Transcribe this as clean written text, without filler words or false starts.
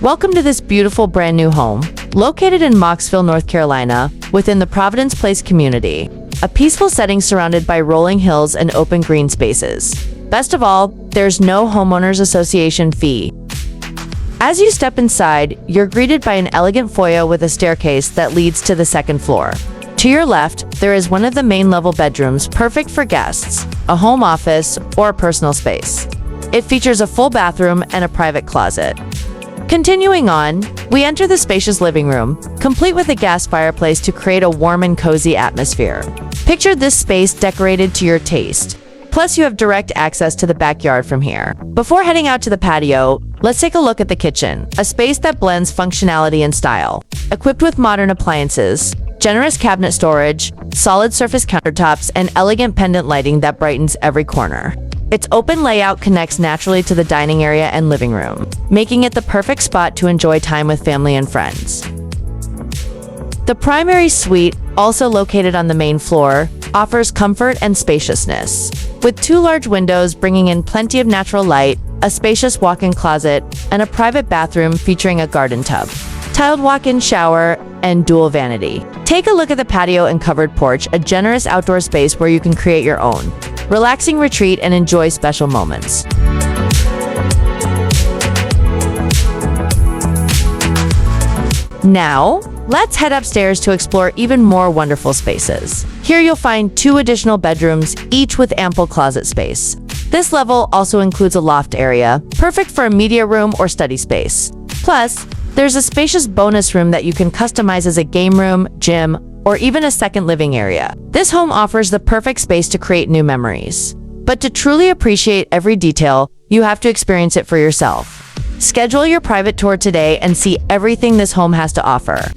Welcome to this beautiful brand new home, located in Mocksville, North Carolina, within the Providence Place community. A peaceful setting surrounded by rolling hills and open green spaces. Best of all, there's no homeowners association fee. As you step inside, you're greeted by an elegant foyer with a staircase that leads to the second floor. To your left, there is one of the main level bedrooms, perfect for guests, a home office, or a personal space. It features a full bathroom and a private closet. Continuing on, we enter the spacious living room, complete with a gas fireplace to create a warm and cozy atmosphere. Picture this space decorated to your taste. Plus, you have direct access to the backyard from here. Before heading out to the patio, let's take a look at the kitchen, a space that blends functionality and style. Equipped with modern appliances, generous cabinet storage, solid surface countertops, and elegant pendant lighting that brightens every corner. Its open layout connects naturally to the dining area and living room, making it the perfect spot to enjoy time with family and friends. The primary suite, also located on the main floor, offers comfort and spaciousness, with two large windows bringing in plenty of natural light, a spacious walk-in closet, and a private bathroom featuring a garden tub, tiled walk-in shower, and dual vanity. Take a look at the patio and covered porch, a generous outdoor space where you can create your own relaxing retreat and enjoy special moments. Now, let's head upstairs to explore even more wonderful spaces. Here you'll find two additional bedrooms, each with ample closet space. This level also includes a loft area, perfect for a media room or study space. Plus, there's a spacious bonus room that you can customize as a game room, gym, or even a second living area. This home offers the perfect space to create new memories. But to truly appreciate every detail, you have to experience it for yourself. Schedule your private tour today and see everything this home has to offer.